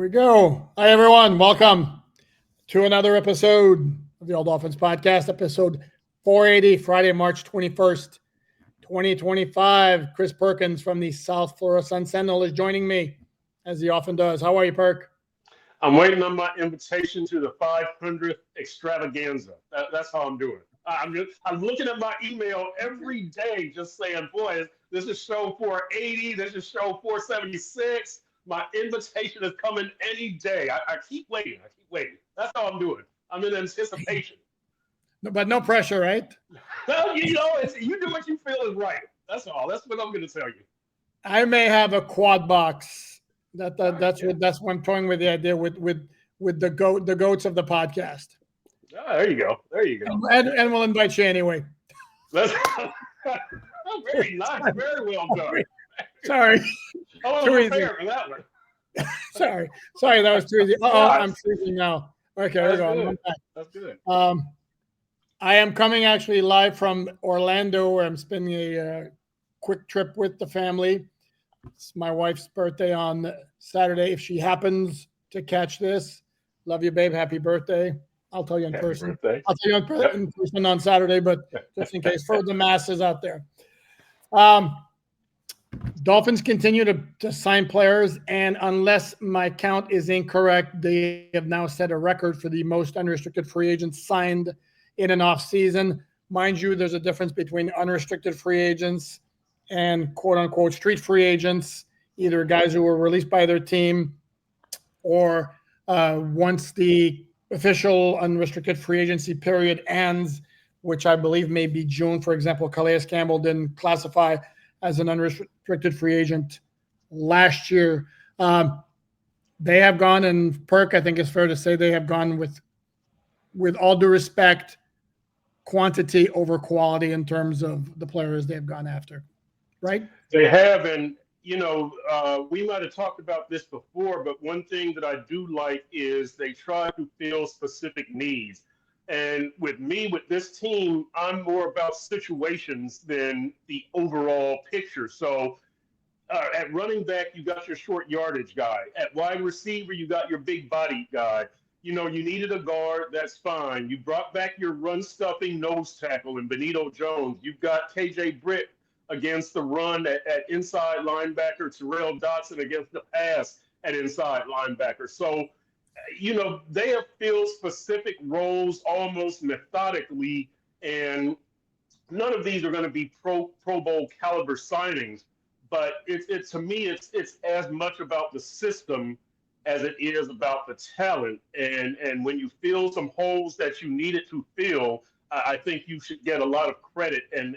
we go. Hi, everyone. Welcome to another episode of the All Dolphins Podcast, episode 480, Friday, March 21st, 2025. Chris Perkins from the South Florida Sun Sentinel is joining me, as he often does. How are you, Perk? I'm waiting on my invitation to the 500th extravaganza. That's how I'm doing. I'm looking at my email every day, just saying, boy, this is show 480. This is show 476. My invitation is coming any day. I keep waiting. That's how I'm doing. I'm in anticipation. But no pressure, right? Well, you do what you feel is right. That's all. That's what I'm going to tell you. I may have a quad box. That's what I'm toying with the idea with the goats of the podcast. Oh, there you go. And we'll invite you anyway. That's very nice. Very well done. Sorry. I wasn't prepared for that one. Sorry, that was too easy. I'm freezing now. Okay, there we go. That's good. I am coming actually live from Orlando, where I'm spending a quick trip with the family. It's my wife's birthday on Saturday. If she happens to catch this, love you, babe. Happy birthday. I'll tell you in person. I'll tell you in person on Saturday, but just in case for the masses out there. Dolphins continue to sign players, and unless my count is incorrect, they have now set a record for the most unrestricted free agents signed in an offseason. Mind you, there's a difference between unrestricted free agents and quote-unquote street free agents, either guys who were released by their team or once the official unrestricted free agency period ends, which I believe may be June. For example, Calais Campbell didn't classify as an unrestricted free agent last year. They have gone, and Perk, I think it's fair to say they have gone with all due respect, quantity over quality in terms of the players they've gone after, right? They have, and we might have talked about this before, but one thing that I do like is they try to fill specific needs. And with this team, I'm more about situations than the overall picture. So at running back, you got your short yardage guy. At wide receiver, you got your big body guy. You needed a guard, that's fine. You brought back your run-stuffing nose tackle in Benito Jones. You've got KJ Britt against the run at inside linebacker, Terrell Dotson against the pass at inside linebacker. So, they have filled specific roles almost methodically, and none of these are going to be Pro Bowl caliber signings. But to me, it's as much about the system as it is about the talent. And when you fill some holes that you needed to fill, I think you should get a lot of credit. And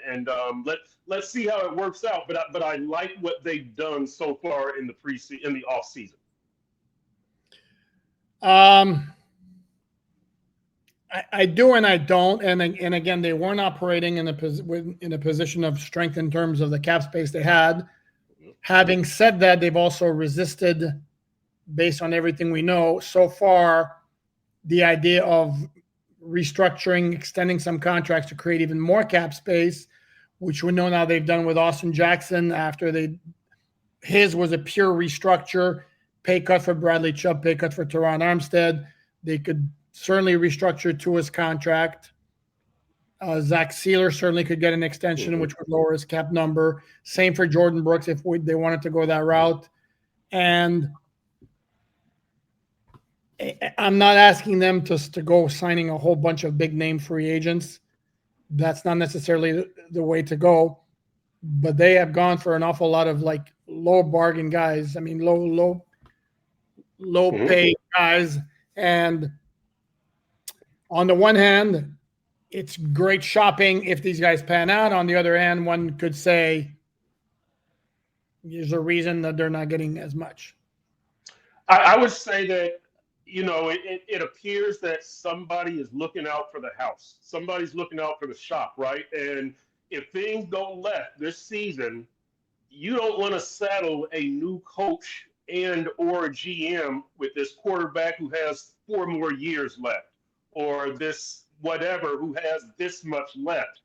let's see how it works out. But I like what they've done so far in the off season. I do and I don't, and again, they weren't operating in a position of strength in terms of the cap space they had. Having said that, they've also resisted, based on everything we know so far, the idea of restructuring, extending some contracts to create even more cap space, which we know now they've done with Austin Jackson after his was a pure restructure. Pay cut for Bradley Chubb, pay cut for Teron Armstead. They could certainly restructure Tua's contract. Zach Sealer certainly could get an extension, which would lower his cap number. Same for Jordan Brooks if they wanted to go that route. And I'm not asking them to go signing a whole bunch of big-name free agents. That's not necessarily the way to go. But they have gone for an awful lot of low bargain guys. I mean, low pay guys. And on the one hand, it's great shopping if these guys pan out. On the other hand, one could say there's a reason that they're not getting as much. I would say that, it appears that somebody is looking out for the house. Somebody's looking out for the shop, right? And if things go left this season, you don't want to saddle a new coach and or GM with this quarterback who has 4 more years left, or this whatever who has this much left.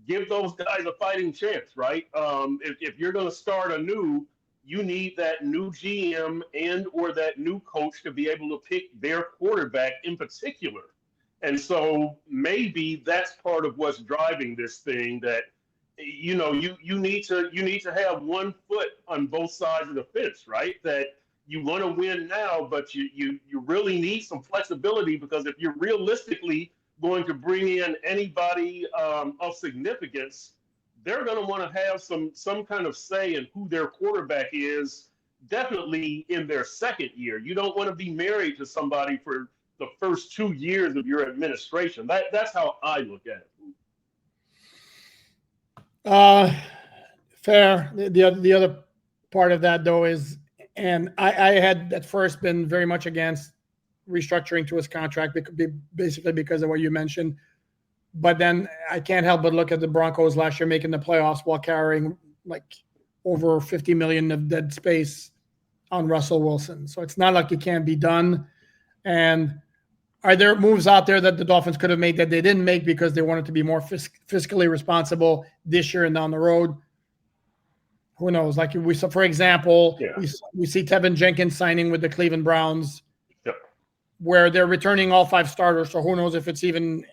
Give those guys a fighting chance, right? If you're going to start anew, you need that new GM and or that new coach to be able to pick their quarterback in particular. And so maybe that's part of what's driving this thing, that you need to have one foot on both sides of the fence, right? That you want to win now, but you really need some flexibility, because if you're realistically going to bring in anybody of significance, they're going to want to have some kind of say in who their quarterback is, definitely in their second year. You don't want to be married to somebody for the first 2 years of your administration. That's how I look at Uh, Fair. The other part of that, though, is, and I had at first been very much against restructuring to his contract, basically because of what you mentioned. But then I can't help but look at the Broncos last year making the playoffs while carrying like over 50 million of dead space on Russell Wilson. So it's not like it can't be done. And are there moves out there that the Dolphins could have made that they didn't make because they wanted to be more fiscally responsible this year and down the road? Who knows? Like we saw, for example, we see Tevin Jenkins signing with the Cleveland Browns, where they're returning all 5 starters. So who knows if it's even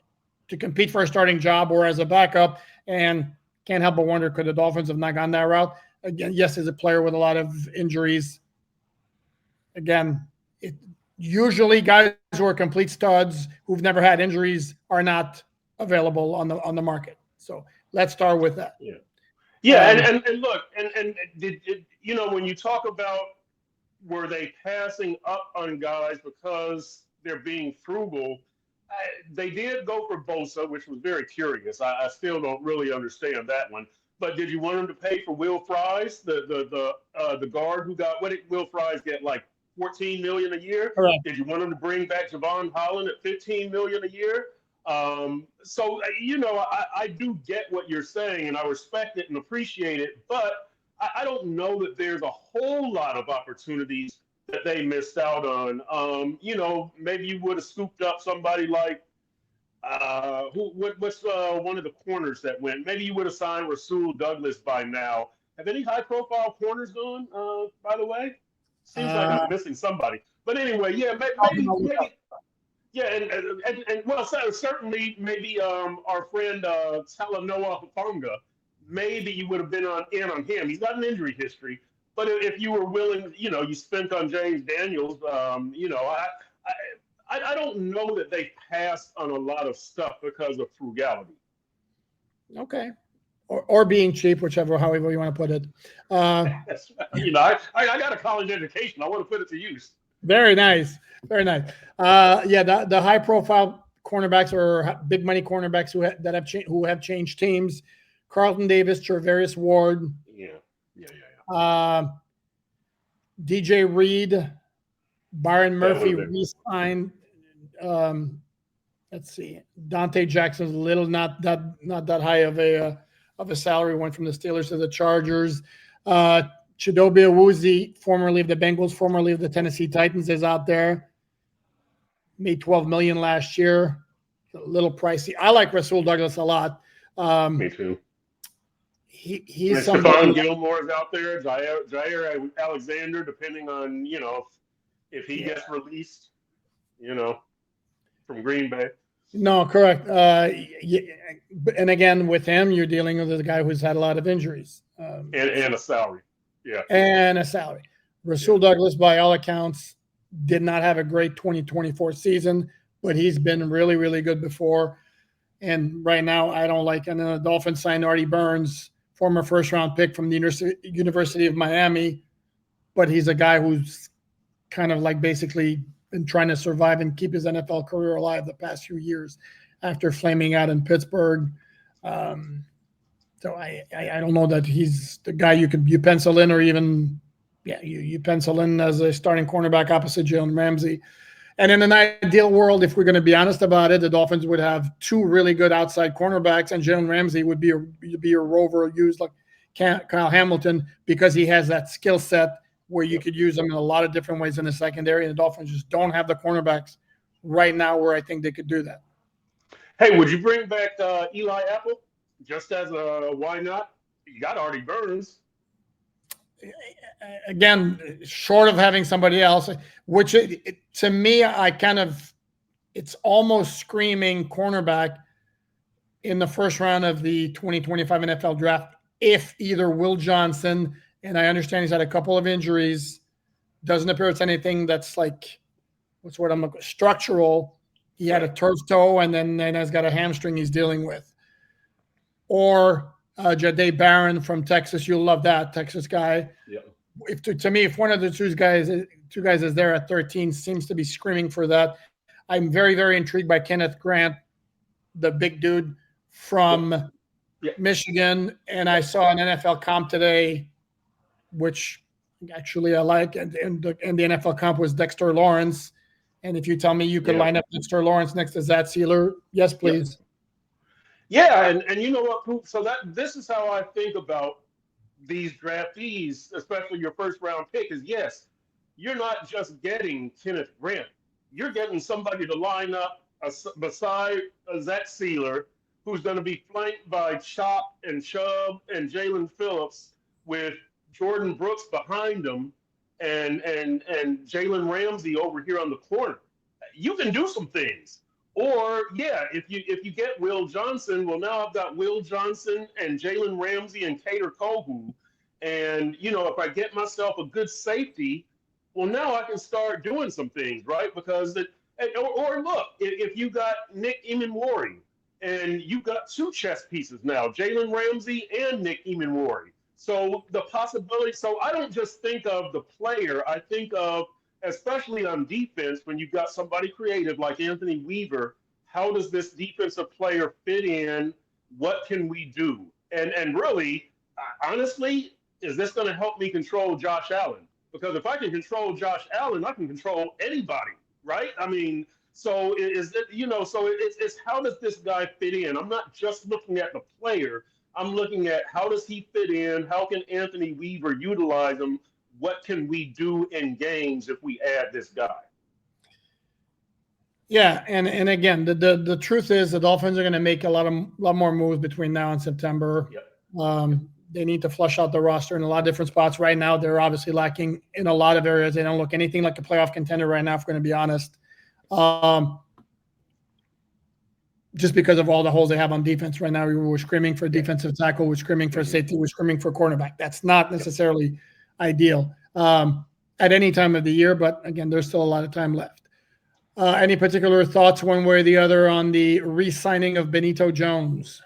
to compete for a starting job or as a backup. And can't help but wonder, could the Dolphins have not gone that route? Again, yes, as a player with a lot of injuries. Again, usually guys who are complete studs who've never had injuries are not available on the market. So let's start with that. And look, and did when you talk about, were they passing up on guys because they're being frugal? They did go for Bosa, which was very curious. I still don't really understand that one. But did you want them to pay for Will Fries, the guard who got, what did Will Fries get, like $14 million a year? Correct. Did you want them to bring back Javon Holland at $15 million a year? So I do get what you're saying, and I respect it and appreciate it, but I don't know that there's a whole lot of opportunities that they missed out on. Maybe you would have scooped up somebody like what's one of the corners that went. Maybe you would have signed Rasul Douglas by now. Have any high-profile corners gone? By the way, seems like I'm missing somebody. But anyway, maybe. Yeah, and well, certainly maybe our friend Talanoa Hufanga, maybe you would have been in on him. He's got an injury history, but if you were willing, you spent on James Daniels. I don't know that they passed on a lot of stuff because of frugality. Okay, or being cheap, however you want to put it. I got a college education. I want to put it to use. Very nice. Very nice. The high profile cornerbacks or big money cornerbacks who have changed teams: Carlton Davis, Travarius Ward. DJ Reed, Byron Murphy re-signed. Let's see. Dante Jackson's a little not that high of a salary. Went from the Steelers to the Chargers. Chidobe Awuzie, formerly of the Bengals, formerly of the Tennessee Titans, is out there. Made $12 million last year. A little pricey. I like Rasul Douglas a lot. Me too. He's Stephon Gilmore is out there. Jair Alexander, depending on if he gets released, from Green Bay. No, correct. And again, with him, you're dealing with a guy who's had a lot of injuries and a salary. Yeah. And a salary. Rasul Douglas, by all accounts, did not have a great 2024 season, but he's been really, really good before. And right now, I don't like. And then the Dolphins signed Artie Burns, former first-round pick from the University of Miami, but he's a guy who's kind of like basically been trying to survive and keep his NFL career alive the past few years after flaming out in Pittsburgh. So I don't know that he's the guy you pencil in, or even you pencil in as a starting cornerback opposite Jalen Ramsey. And in an ideal world, if we're going to be honest about it, the Dolphins would have 2 really good outside cornerbacks, and Jalen Ramsey would be a rover used like Kyle Hamilton, because he has that skill set where you could use him in a lot of different ways in the secondary. And the Dolphins just don't have the cornerbacks right now where I think they could do that. Hey, would you bring back Eli Apple just as a why not? You got Artie Burns. again, short of having somebody else, which to me, it's almost screaming cornerback in the first round of the 2025 NFL draft. If either Will Johnson, and I understand he's had a couple of injuries, doesn't appear it's anything that's like, what's the word I'm looking, structural. He had a turf toe and then has got a hamstring he's dealing with. Or Jahdae Barron from Texas. You'll love that Texas guy. Yeah. To me, if one of the two guys is there at 13, seems to be screaming for that. I'm very, very intrigued by Kenneth Grant, the big dude from Michigan. And I saw an NFL comp today, which actually I like. And the NFL comp was Dexter Lawrence. And if you tell me you could line up Dexter Lawrence next to Zach Sealer, yes, please. Yeah, and you know what, Poop? So this is how I think about these draftees, especially your first round pick, is yes, you're not just getting Kenneth Grant. You're getting somebody to line up beside Zach Sealer, who's going to be flanked by Chop and Chubb and Jalen Phillips, with Jordan Brooks behind him and Jalen Ramsey over here on the corner. You can do some things. Or, if you get Will Johnson, well, now I've got Will Johnson and Jalen Ramsey and Kader Kohou. And, if I get myself a good safety, well, now I can start doing some things, right? Because, look, if you got Nick Emenwari, and you've got two chess pieces now, Jalen Ramsey and Nick Emenwari. So the possibility, so I don't just think of the player, I think of, especially on defense, when you've got somebody creative like Anthony Weaver, how does this defensive player fit in? What can we do? And really, honestly, is this going to help me control Josh Allen? Because if I can control Josh Allen, I can control anybody, right? I mean, so it's how does this guy fit in? I'm not just looking at the player. I'm looking at how does he fit in? How can Anthony Weaver utilize him? What can we do in games if we add this guy? Yeah, and again, the truth is the Dolphins are going to make a lot more moves between now and September. Yep. They need to flush out the roster in a lot of different spots. Right now, they're obviously lacking in a lot of areas. They don't look anything like a playoff contender right now, if we're going to be honest. Just because of all the holes they have on defense right now. We're screaming for defensive tackle. We're screaming for safety. We're screaming for cornerback. That's not necessarily ideal at any time of the year, but again, there's still a lot of time left. Any particular thoughts one way or the other on the re-signing of Benito Jones?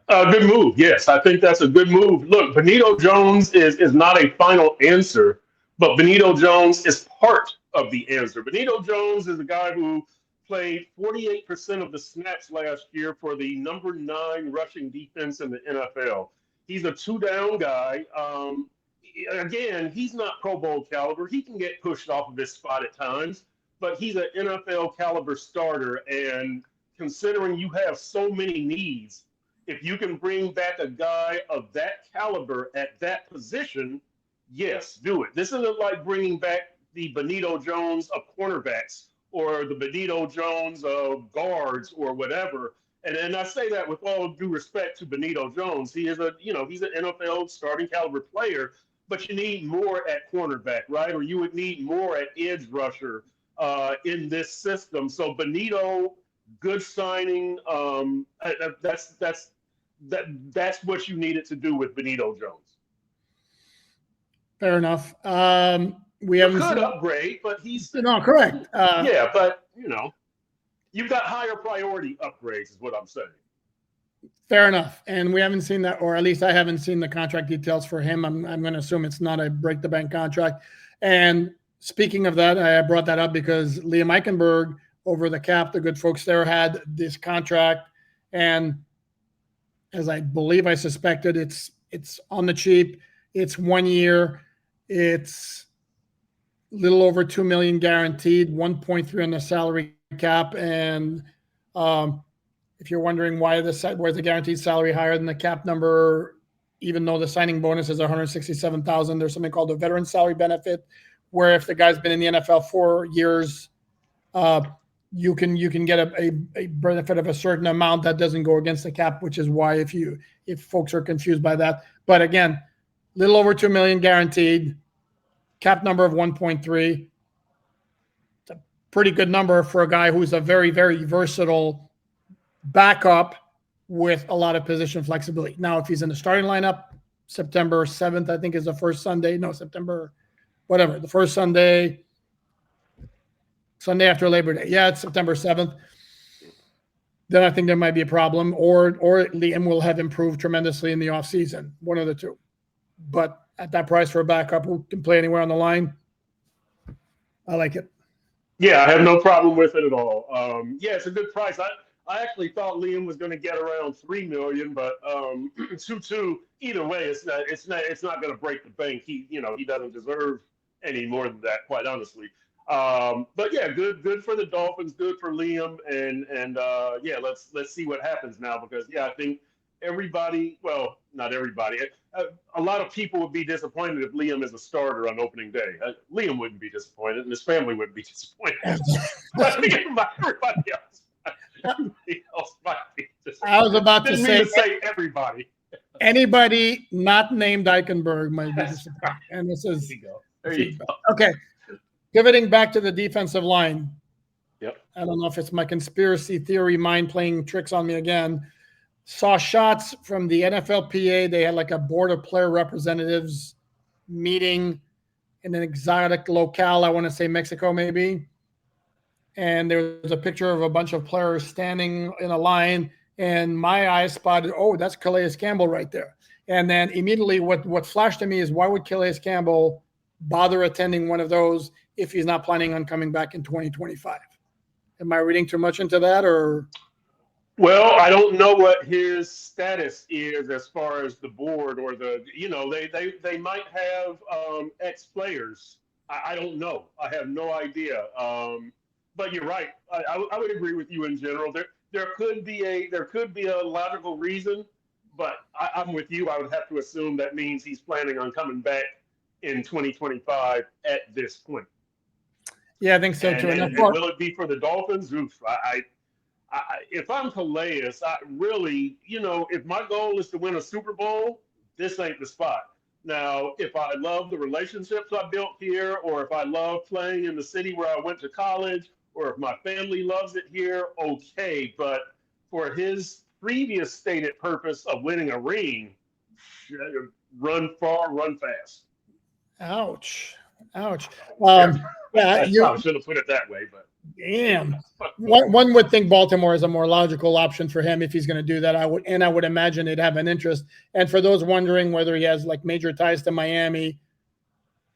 Good move. Yes, I think that's a good move. Look, Benito Jones is not a final answer, but Benito Jones is part of the answer. Benito Jones is a guy who played 48% of the snaps last year for the number 9 rushing defense in the NFL. He's a two-down guy. Again, he's not Pro Bowl caliber. He can get pushed off of his spot at times, but he's an NFL caliber starter. And considering you have so many needs, if you can bring back a guy of that caliber at that position, yes, do it. This isn't like bringing back the Benito Jones of cornerbacks or the Benito Jones of guards or whatever. And I say that with all due respect to Benito Jones. He is he's an NFL starting caliber player, but you need more at cornerback, right? Or you would need more at edge rusher in this system. So Benito, good signing. That's what you needed to do with Benito Jones. Fair enough. We haven't could upgrade, but he's correct. But you've got higher priority upgrades, is what I'm saying. Fair enough. And we haven't seen that, or at least I haven't seen the contract details for him. I'm going to assume it's not a break the bank contract. And speaking of that, I brought that up because Liam Eichenberg over the cap, the good folks there, had this contract, and as I believe I suspected, it's on the cheap. It's 1 year. It's a little over $2 million guaranteed, 1.3 on the salary cap. And if you're wondering why the guaranteed salary higher than the cap number, even though the signing bonus is $167,000, there's something called a veteran salary benefit, where if the guy's been in the NFL 4 years, you can get a benefit of a certain amount that doesn't go against the cap, which is why if folks are confused by that. But again, little over $2 million guaranteed, cap number of 1.3. It's a pretty good number for a guy who's a very, very versatile backup with a lot of position flexibility. Now, if he's in the starting lineup, September 7th, I think, is the first Sunday. No, September, whatever, the first Sunday after Labor Day. Yeah, it's September 7th. Then I think there might be a problem, or Liam will have improved tremendously in the offseason, one of the two. But at that price for a backup who can play anywhere on the line, I like it. Yeah, I have no problem with it at all. Yeah, it's a good price. I actually thought Liam was going to get around $3 million, but 2-2. Either way, it's not going to break the bank. He doesn't deserve any more than that, quite honestly. But yeah, good for the Dolphins, good for Liam, and yeah, let's see what happens now, because yeah, I think everybody, well, not everybody, a lot of people would be disappointed if Liam is a starter on opening day. Liam wouldn't be disappointed, and his family wouldn't be disappointed. But everybody else might be disappointed. I was about to say everybody. Anybody not named Eichenberg might be disappointed. And this is there you go. Okay. Pivoting back to the defensive line. Yep. I don't know if it's my conspiracy theory mind playing tricks on me again. Saw shots from the NFLPA. They had like a board of player representatives meeting in an exotic locale. I want to say Mexico, maybe. And there was a picture of a bunch of players standing in a line, and my eye spotted, oh, that's Calais Campbell right there. And then immediately what flashed to me is, why would Calais Campbell bother attending one of those if he's not planning on coming back in 2025? Am I reading too much into that, or? Well, I don't know what his status is as far as the board or they might have ex-players. I don't know. I have no idea. But you're right. I would agree with you in general. There could be a logical reason, but I'm with you. I would have to assume that means he's planning on coming back in 2025 at this point. Yeah, I think so too. And will it be for the Dolphins? Oof, if I'm Calais, I really, if my goal is to win a Super Bowl, this ain't the spot. Now, if I love the relationships I built here, or if I love playing in the city where I went to college, or if my family loves it here, okay. But for his previous stated purpose of winning a ring, run far, run fast. Ouch. Yeah, I should have put it that way, but damn. One would think Baltimore is a more logical option for him if he's going to do that. I would imagine they'd have an interest. And for those wondering whether he has like major ties to Miami,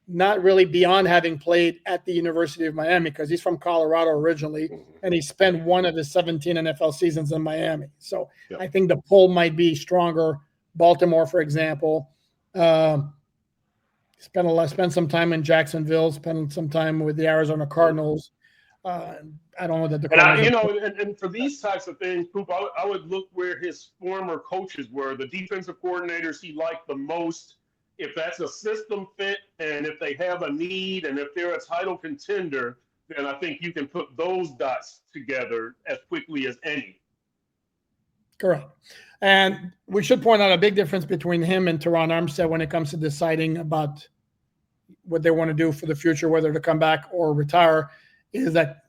not really beyond having played at the University of Miami, because he's from Colorado originally, and he spent one of his 17 NFL seasons in Miami. So yeah. I think the pull might be stronger. Baltimore, for example, spent some time in Jacksonville, spent some time with the Arizona Cardinals. I don't know that the Cardinals and for these types of things, Poop, I would look where his former coaches were, the defensive coordinators he liked the most. If that's a system fit, and if they have a need, and if they're a title contender, then I think you can put those dots together as quickly as any. Correct. And we should point out a big difference between him and Teron Armstead when it comes to deciding about what they want to do for the future, whether to come back or retire, is that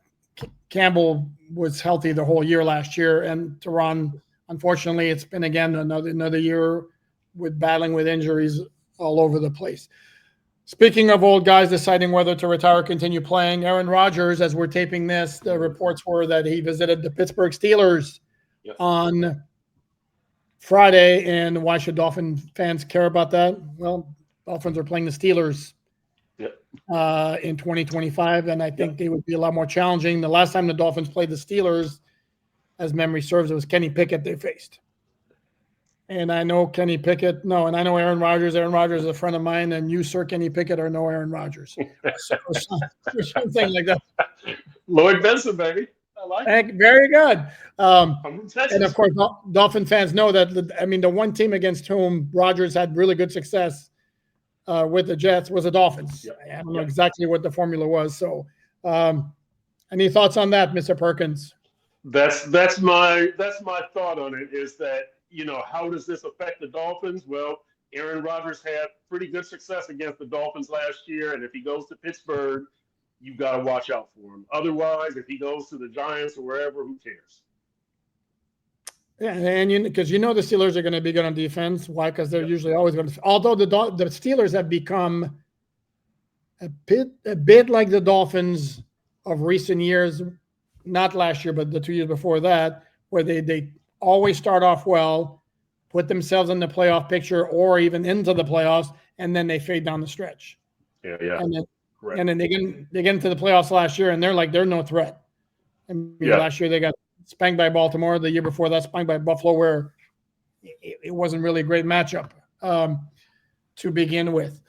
Campbell was healthy the whole year last year, and Teron, unfortunately, it's been again another year with battling with injuries all over the place. Speaking of old guys deciding whether to retire or continue playing, Aaron Rodgers, as we're taping this, the reports were that he visited the Pittsburgh Steelers on Friday. And why should Dolphin fans care about that? Well, Dolphins are playing the Steelers in 2025, and I think they would be a lot more challenging. The last time the Dolphins played the Steelers, as memory serves, it was Kenny Pickett they faced. And I know Kenny Pickett, and I know Aaron Rodgers. Aaron Rodgers is a friend of mine, and you, Sir Kenny Pickett, are no Aaron Rodgers. Something like that. Lloyd Benson, baby. I like it. Very good. And of course, Dolphin fans know that, the one team against whom Rodgers had really good success with the Jets was the Dolphins. I don't know exactly what the formula was. So any thoughts on that, Mr. Perkins? That's my thought on it, is that, how does this affect the Dolphins? Well, Aaron Rodgers had pretty good success against the Dolphins last year, and if he goes to Pittsburgh, you've got to watch out for him. Otherwise, if he goes to the Giants or wherever, who cares? Yeah, and because the Steelers are going to be good on defense. Why? Because they're Yep. usually always going to. Although the Steelers have become a bit like the Dolphins of recent years, not last year, but the 2 years before that, where they always start off well, put themselves in the playoff picture or even into the playoffs, and then they fade down the stretch. Yeah. And then they get into the playoffs last year, and they're no threat. I mean, last year they got spanked by Baltimore. The year before that, spanked by Buffalo, where it wasn't really a great matchup to begin with.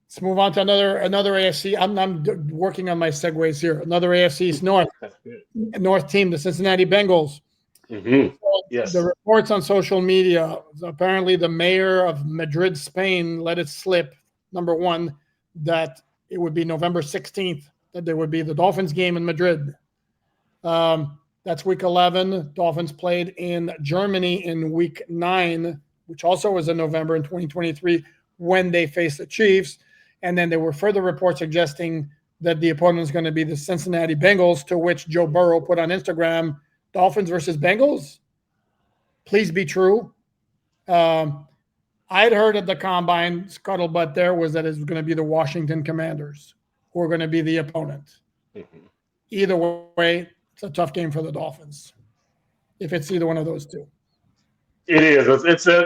Let's move on to another AFC. I'm working on my segues here. Another AFC East North team, the Cincinnati Bengals. Mm-hmm. Yes. The reports on social media, apparently the mayor of Madrid, Spain, let it slip, number one, that it would be November 16th, that there would be the Dolphins game in Madrid. That's week 11. Dolphins played in Germany in week 9, which also was in November in 2023 when they faced the Chiefs. And then there were further reports suggesting that the opponent is going to be the Cincinnati Bengals, to which Joe Burrow put on Instagram, Dolphins versus Bengals? Please be true. I'd heard at the combine, scuttlebutt there was that it's going to be the Washington Commanders who are going to be the opponent. Mm-hmm. Either way, it's a tough game for the Dolphins if it's either one of those two. It is.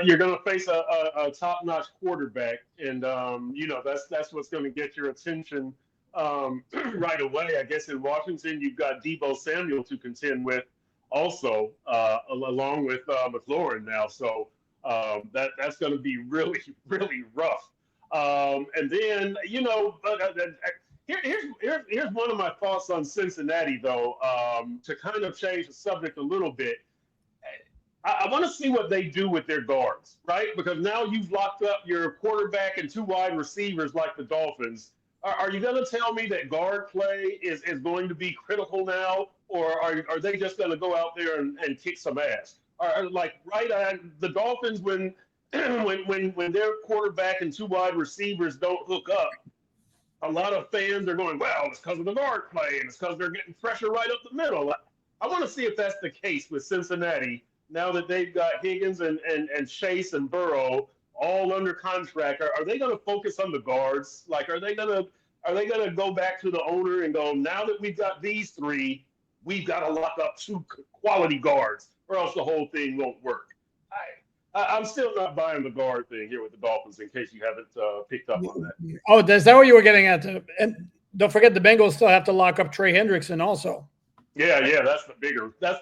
You're going to face a top-notch quarterback, and that's what's going to get your attention right away. I guess in Washington, you've got Deebo Samuel to contend with, also along with McLaurin now. So that's going to be really, really rough. And then here's one of my thoughts on Cincinnati, though, to kind of change the subject a little bit. I want to see what they do with their guards, right? Because now you've locked up your quarterback and 2 wide receivers like the Dolphins. Are you going to tell me that guard play is going to be critical now, or are they just going to go out there and kick some ass? The Dolphins, when their quarterback and 2 wide receivers don't hook up, a lot of fans are going, well, it's because of the guard play, and it's because they're getting pressure right up the middle. I want to see if that's the case with Cincinnati, now that they've got Higgins and Chase and Burrow all under contract. Are they going to focus on the guards? Like, are they going to go back to the owner and go, now that we've got these 3, we've got to lock up 2 quality guards, or else the whole thing won't work? I'm still not buying the guard thing here with the Dolphins, in case you haven't picked up on that. Oh, is that what you were getting at? And don't forget, the Bengals still have to lock up Trey Hendrickson also. Yeah, that's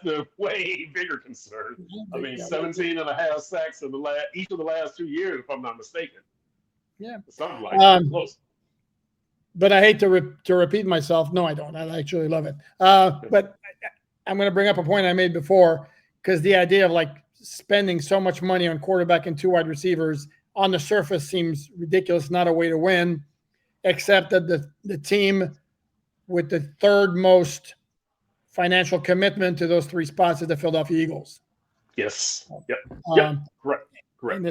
the way bigger concern. I mean, 17.5 sacks in each of the last 2 years, if I'm not mistaken. Yeah, something like that. Close. But I hate to repeat myself. No, I don't. I actually love it. But I'm going to bring up a point I made before, because the idea of like spending so much money on quarterback and 2 wide receivers on the surface seems ridiculous. Not a way to win, except that the team with the 3rd most financial commitment to those 3 spots is the Philadelphia Eagles. Yes. Yep. Correct. And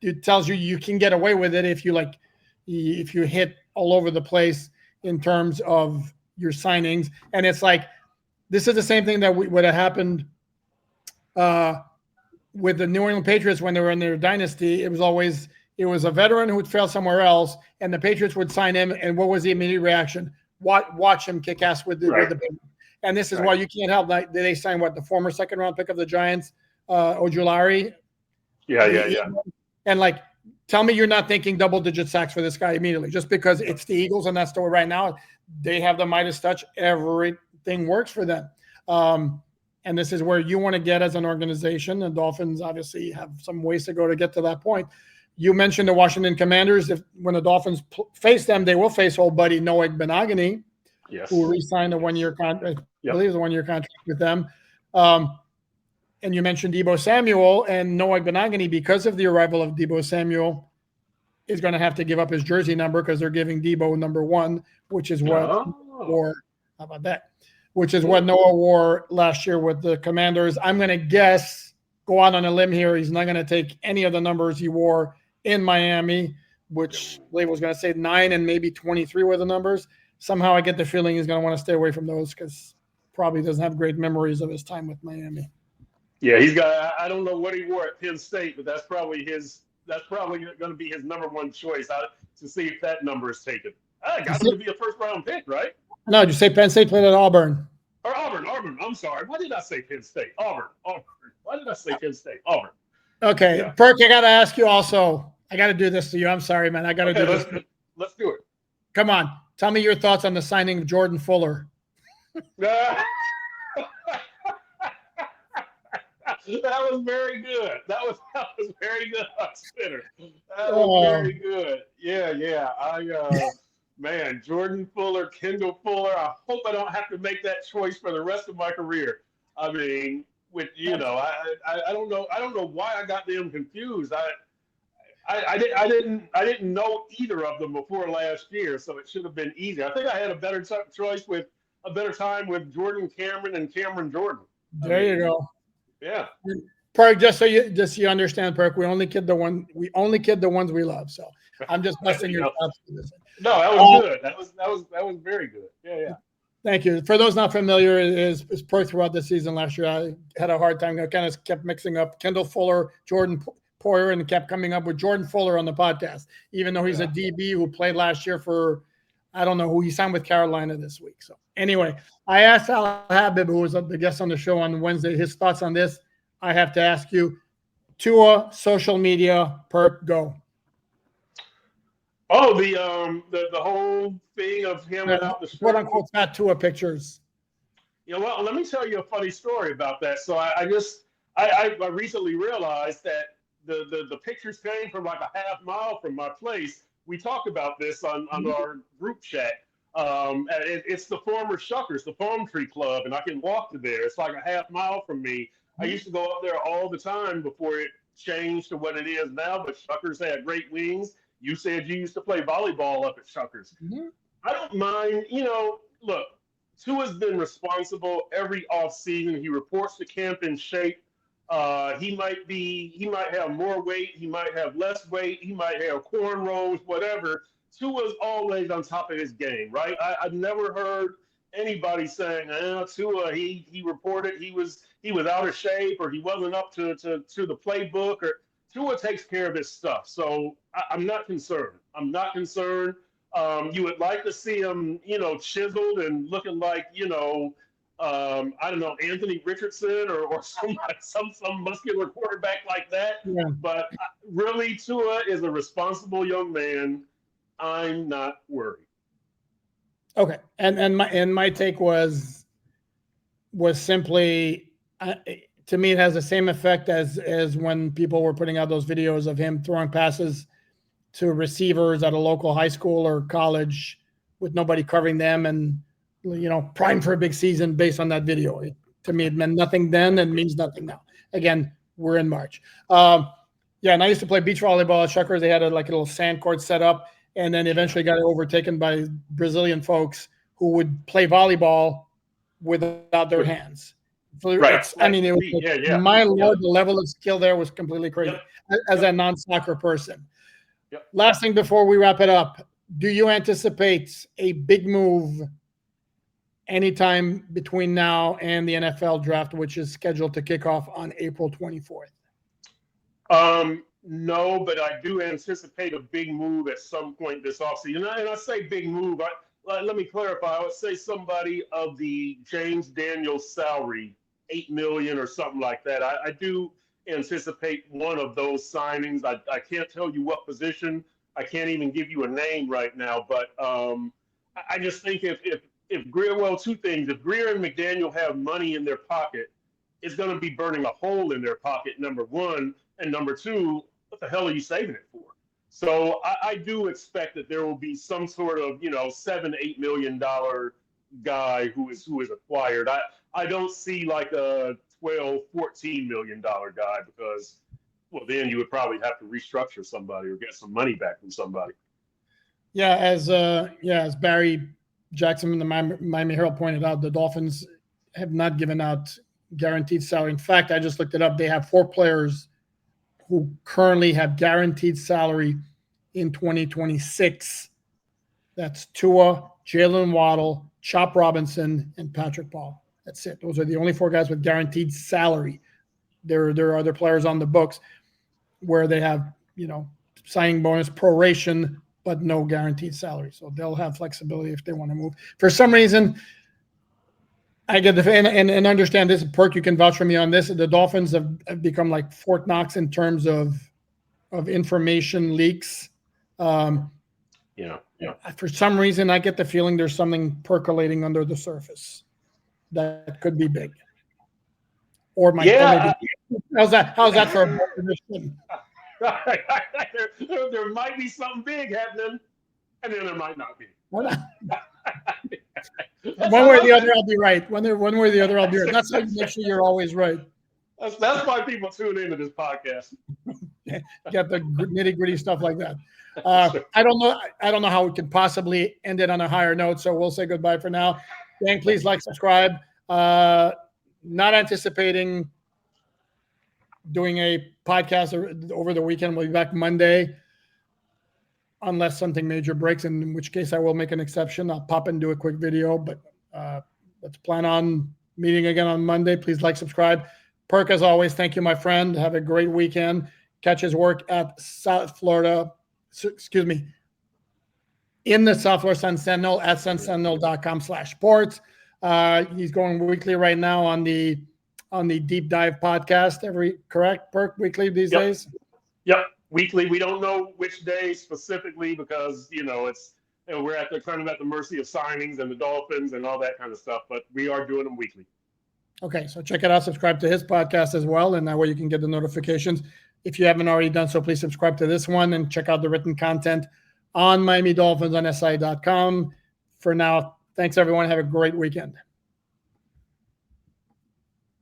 it tells you can get away with it if you hit all over the place in terms of your signings. And it's like, this is the same thing that would have happened with the New England Patriots when they were in their dynasty. It was a veteran who would fail somewhere else, and the Patriots would sign him. And what was the immediate reaction? Watch him kick ass with the. And this is why you can't help that they signed the former 2nd-round pick of the Giants, Ojulari. Yeah. And like, tell me you're not thinking double-digit sacks for this guy immediately, just because it's the Eagles and that's the way right now they have the Midas touch. Everything works for them. And this is where you want to get as an organization. The Dolphins obviously have some ways to go to get to that point. You mentioned the Washington Commanders. When the Dolphins face them, they will face old buddy Noah Benogany. Yes. Who re-signed a 1-year contract, I believe it's a 1-year contract with them. And you mentioned Deebo Samuel, and Noah Benogany, because of the arrival of Deebo Samuel, is going to have to give up his jersey number, because they're giving Deebo number 1, which is what wore. How about that? Which is what Noah wore last year with the Commanders. I'm going to guess go out on a limb here. He's not going to take any of the numbers he wore in Miami, which I believe was going to say 9 and maybe 23 were the numbers. Somehow I get the feeling he's going to want to stay away from those because probably doesn't have great memories of his time with Miami. Yeah, he's got. I don't know what he wore at Penn State, but that's probably going to be his number one choice to see if that number is taken. I got him to be a first round pick, right? No, did you say Penn State played at Auburn? Or Auburn. I'm sorry. Why did I say Penn State? Auburn. Why did I say Penn State? Auburn. Okay, yeah. Perk, I got to ask you also. I got to do this to you. I'm sorry, man. I got to do this. Let's do it. Come on. Tell me your thoughts on the signing of Jordan Fuller. That was very good. That was very good on Twitter. That was very good. Yeah. Man, Jordan Fuller, Kendall Fuller. I hope I don't have to make that choice for the rest of my career. I mean, I don't know why I got them confused. I didn't know either of them before last year, so it should have been easy. I think I had a better time with Jordan Cameron and Cameron Jordan. You go. Yeah. Perk, just so you understand, Perk, we only kid the ones we love. So I'm just busting your chops for this. No, that was good. That was very good. Yeah. Thank you. For those not familiar, is Perk throughout the season last year. I had a hard time. I kind of kept mixing up Kendall Fuller, Jordan Poyer, and kept coming up with Jordan Fuller on the podcast, even though he's a DB who played last year for, I don't know who he signed with Carolina this week. So anyway, I asked Al Habib, who was the guest on the show on Wednesday, his thoughts on this. I have to ask you, Tua, social media, Perk, go. Oh, the whole thing of him without the shirt. Quote unquote fat Tua pictures. Well, let me tell you a funny story about that. So I recently realized that the pictures came from like a half mile from my place. We talked about this on our group chat. It's the former Shuckers, the Palm Tree Club, and I can walk to there. It's like a half mile from me. I used to go up there all the time before it changed to what it is now, but Shuckers had great wings. You said you used to play volleyball up at Shuckers. Mm-hmm. I don't mind, look, Tua's been responsible every offseason. He reports to camp in shape. He might have more weight. He might have less weight. He might have cornrows, whatever. Tua's always on top of his game, right? I've never heard anybody saying, Tua, he reported he was out of shape or he wasn't up to the playbook. Or Tua takes care of his stuff. So I'm not concerned. You would like to see him, chiseled and looking like, I don't know, Anthony Richardson or some muscular quarterback like that. Yeah. But really, Tua is a responsible young man. I'm not worried. Okay, and my take was simply, to me, it has the same effect as when people were putting out those videos of him throwing passes to receivers at a local high school or college with nobody covering them and, primed for a big season based on that video. To me, it meant nothing then and means nothing now. Again, we're in March. And I used to play beach volleyball at Shuckers. They had a little sand court set up, and then eventually got overtaken by Brazilian folks who would play volleyball without their hands. Right. My Lord, the level of skill there was completely crazy as a non-soccer person. Yep. Last thing before we wrap it up, do you anticipate a big move anytime between now and the NFL draft, which is scheduled to kick off on April 24th? No, but I do anticipate a big move at some point this offseason. And I say big move, let me clarify. I would say somebody of the James Daniels salary, $8 million or something like that. I do anticipate one of those signings. I can't tell you what position. I can't even give you a name right now. But I just think if Greer, well, two things. If Greer and McDaniel have money in their pocket, it's going to be burning a hole in their pocket, number one. And number two, what the hell are you saving it for? So I do expect that there will be some sort of, $7-8 million guy who is acquired. I don't see like a $12-14 million guy because, well, then you would probably have to restructure somebody or get some money back from somebody. Yeah, as Barry Jackson in the Miami Herald pointed out, the Dolphins have not given out guaranteed salary. In fact, I just looked it up. They have 4 players who currently have guaranteed salary in 2026. That's Tua, Jalen Waddle, Chop Robinson, and Patrick Paul. That's it. Those are the only 4 guys with guaranteed salary. There are other players on the books where they have, signing bonus, proration, but no guaranteed salary. So they'll have flexibility if they want to move. For some reason, I get the and understand this. Perk, you can vouch for me on this. The Dolphins have become like Fort Knox in terms of information leaks. For some reason, I get the feeling there's something percolating under the surface that could be big. Or might how's that for a position? There might be something big happening, and then there might not be. One way or the other, I'll be right. One way or the other, I'll be right. That's how you make sure you're always right. That's why people tune into this podcast. Get the nitty-gritty stuff like that. I don't know how we could possibly end it on a higher note, so we'll say goodbye for now. Dan, please like, subscribe. Not anticipating doing a podcast over the weekend. We'll be back Monday, unless something major breaks, in which case I will make an exception. I'll pop and do a quick video, but let's plan on meeting again on Monday. Please like, subscribe. Perk, as always, thank you, my friend. Have a great weekend. Catch his work at South Florida, in the South Florida Sun Sentinel at sunsentinel.com/sports. He's going weekly right now on the Deep Dive podcast. Correct, Perk? Weekly these days? Yep, weekly. We don't know which day specifically because we're at the mercy of signings and the Dolphins and all that kind of stuff. But we are doing them weekly. Okay, so check it out. Subscribe to his podcast as well, and that way you can get the notifications. If you haven't already done so, please subscribe to this one and check out the written content on Miami Dolphins on SI.com. For now, thanks everyone. Have a great weekend.